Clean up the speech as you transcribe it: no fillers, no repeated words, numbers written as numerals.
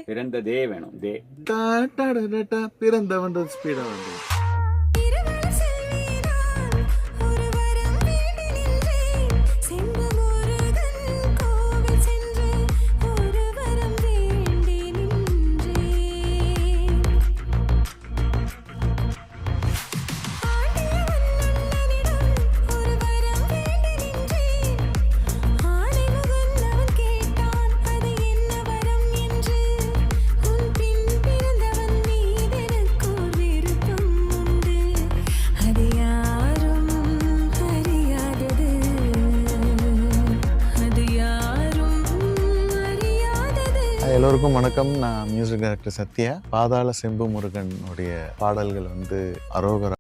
பிறந்ததே வேணும் தே பிறந்தவன் ஸ்பீடா வந்து எல்லோருக்கும் வணக்கம். நான் மியூசிக் டைரக்டர் சத்யா. பாதாள செம்பு முருகனுடைய பாடல்கள் வந்து அரோகரா